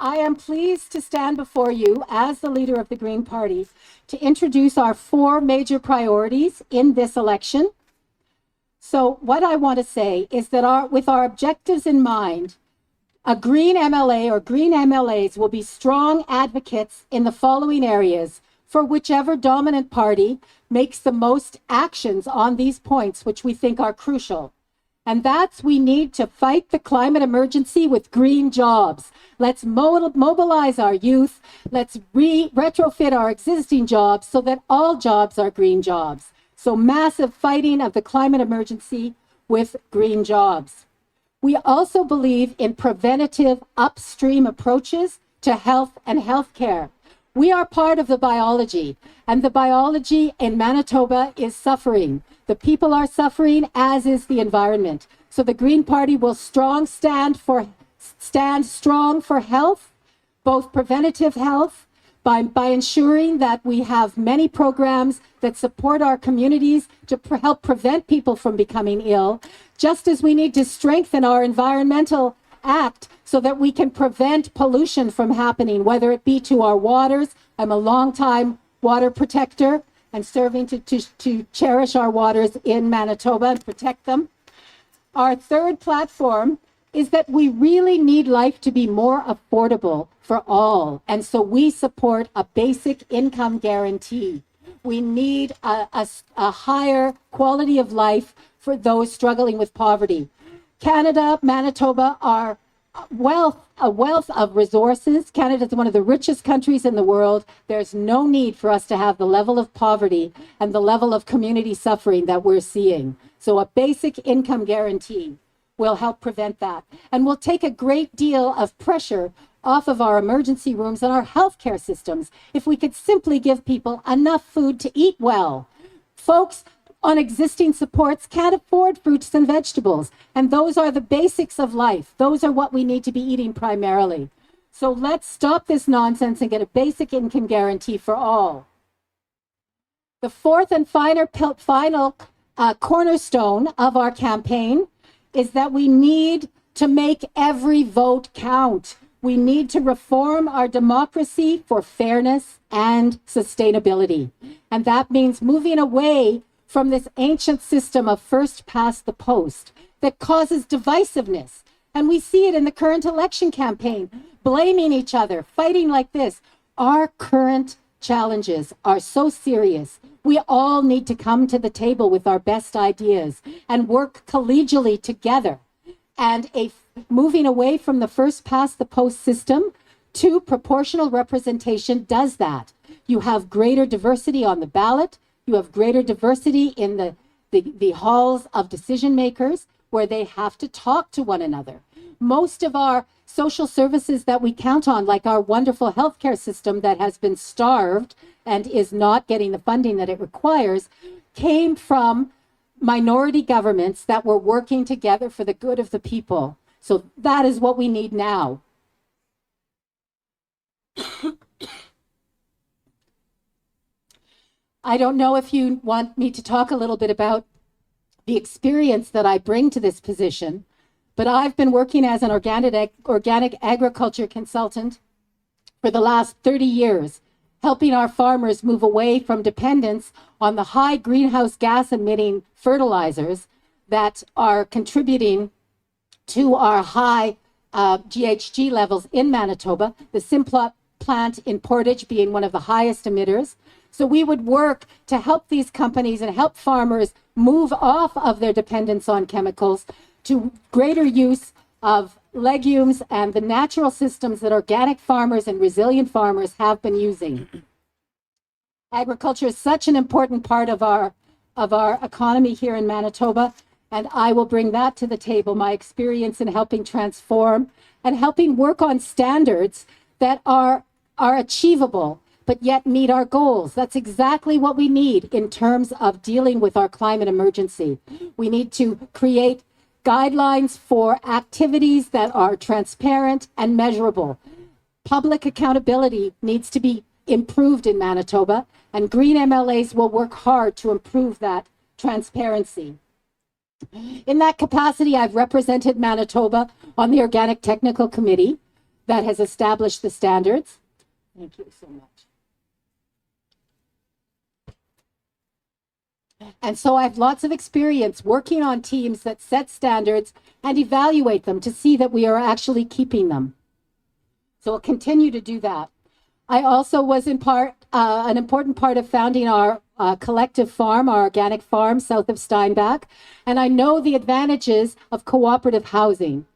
I am pleased to stand before you as the leader of the Green Party to introduce our 4 major priorities in this election. So what I want to say is that with our objectives in mind, a Green MLA or Green MLAs will be strong advocates in the following areas for whichever dominant party makes the most actions on these points, which we think are crucial. And that's, we need to fight the climate emergency with green jobs. Let's mobilize our youth. Let's retrofit our existing jobs so that all jobs are green jobs. So massive fighting of the climate emergency with green jobs. We also believe in preventative upstream approaches to health and healthcare. We are part of the biology, and the biology in Manitoba is suffering. The people are suffering, as is the environment. So the Green Party will stand strong for health, both preventative health, by ensuring that we have many programs that support our communities to help prevent people from becoming ill, just as we need to strengthen our environmental act so that we can prevent pollution from happening, whether it be to our waters. I'm a long-time water protector and serving to cherish our waters in Manitoba and protect them. Our third platform is that we really need life to be more affordable for all. And so we support a basic income guarantee. We need a higher quality of life for those struggling with poverty. Canada, Manitoba are a wealth of resources. Canada is one of the richest countries in the world. There's no need for us to have the level of poverty and the level of community suffering that we're seeing. So a basic income guarantee will help prevent that. And will take a great deal of pressure off of our emergency rooms and our healthcare systems if we could simply give people enough food to eat well. Folks on existing supports can't afford fruits and vegetables, and those are the basics of life. Those are what we need to be eating primarily. So let's stop this nonsense and get a basic income guarantee for all. The fourth and final cornerstone of our campaign is that we need to make every vote count. We need to reform our democracy for fairness and sustainability. And that means moving away from this ancient system of first past the post that causes divisiveness. And we see it in the current election campaign, blaming each other, fighting like this. Our current challenges are so serious. We all need to come to the table with our best ideas and work collegially together. And moving away from the first past the post system to proportional representation does that. You have greater diversity on the ballot. You have greater diversity in the halls of decision makers where they have to talk to one another. Most of our social services that we count on, like our wonderful healthcare system that has been starved and is not getting the funding that it requires, came from minority governments that were working together for the good of the people. So that is what we need now. I don't know if you want me to talk a little bit about the experience that I bring to this position, but I've been working as an organic agriculture consultant for the last 30 years, helping our farmers move away from dependence on the high greenhouse gas emitting fertilizers that are contributing to our high GHG levels in Manitoba, the Simplot plant in Portage being one of the highest emitters. So we would work to help these companies and help farmers move off of their dependence on chemicals to greater use of legumes and the natural systems that organic farmers and resilient farmers have been using. Agriculture is such an important part of our economy here in Manitoba, and I will bring that to the table, my experience in helping transform and helping work on standards that are achievable but yet meet our goals. That's exactly what we need in terms of dealing with our climate emergency. We need to create guidelines for activities that are transparent and measurable. Public accountability needs to be improved in Manitoba, and Green MLAs will work hard to improve that transparency. In that capacity, I've represented Manitoba on the Organic Technical Committee that has established the standards. Thank you so much. And so I have lots of experience working on teams that set standards and evaluate them to see that we are actually keeping them. So we'll continue to do that. I also was in part, an important part of founding our collective farm, our organic farm south of Steinbach. And I know the advantages of cooperative housing.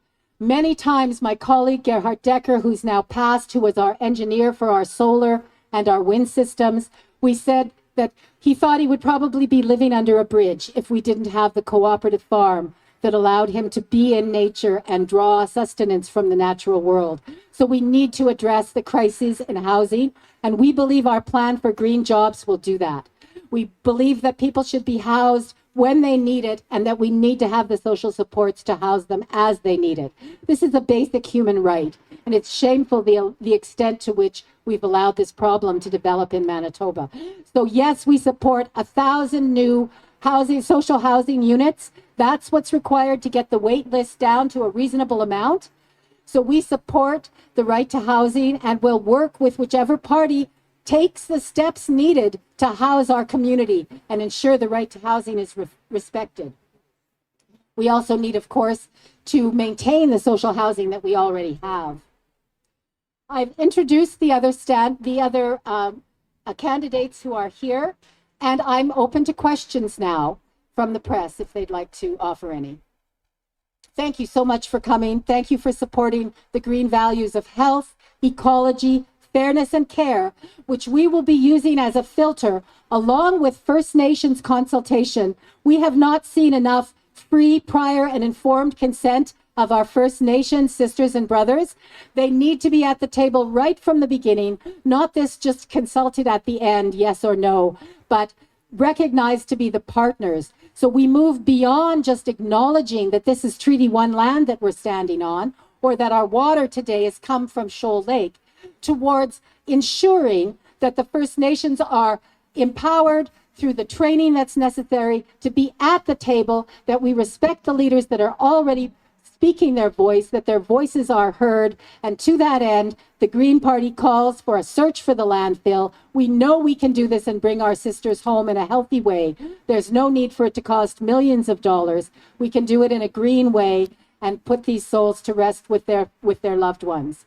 Many times my colleague Gerhard Decker, who's now passed, who was our engineer for our solar and our wind systems, we said that he thought he would probably be living under a bridge if we didn't have the cooperative farm that allowed him to be in nature and draw sustenance from the natural world. So we need to address the crises in housing, and we believe our plan for green jobs will do that. We believe that people should be housed when they need it, and that we need to have the social supports to house them as they need it. This is a basic human right, and it's shameful the extent to which we've allowed this problem to develop in Manitoba. So yes, we support 1,000 new social housing units. That's what's required to get the wait list down to a reasonable amount. So we support the right to housing and will work with whichever party takes the steps needed to house our community and ensure the right to housing is respected. We also need, of course, to maintain the social housing that we already have. I've introduced the other candidates who are here, and I'm open to questions now from the press if they'd like to offer any. Thank you so much for coming. Thank you for supporting the green values of health, ecology, fairness, and care, which we will be using as a filter along with First Nations consultation. We have not seen enough free, prior, and informed consent of our First Nations sisters and brothers. They need to be at the table right from the beginning, not this just consulted at the end, yes or no, but recognized to be the partners. So we move beyond just acknowledging that this is Treaty 1 land that we're standing on, or that our water today has come from Shoal Lake, towards ensuring that the First Nations are empowered through the training that's necessary to be at the table, that we respect the leaders that are already speaking their voice, that their voices are heard. And to that end, the Green Party calls for a search for the landfill. We know we can do this and bring our sisters home in a healthy way. There's no need for it to cost millions of dollars. We can do it in a green way and put these souls to rest with their loved ones.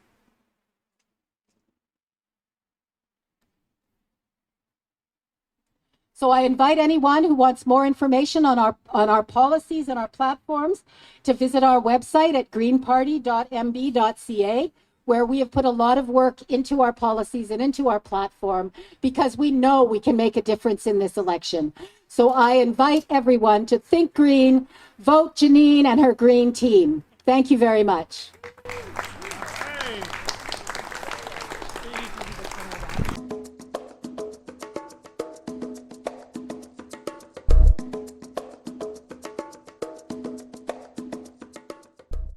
So I invite anyone who wants more information on our policies and our platforms to visit our website at greenparty.mb.ca, where we have put a lot of work into our policies and into our platform, because we know we can make a difference in this election. So I invite everyone to think green, vote Janine and her green team. Thank you very much.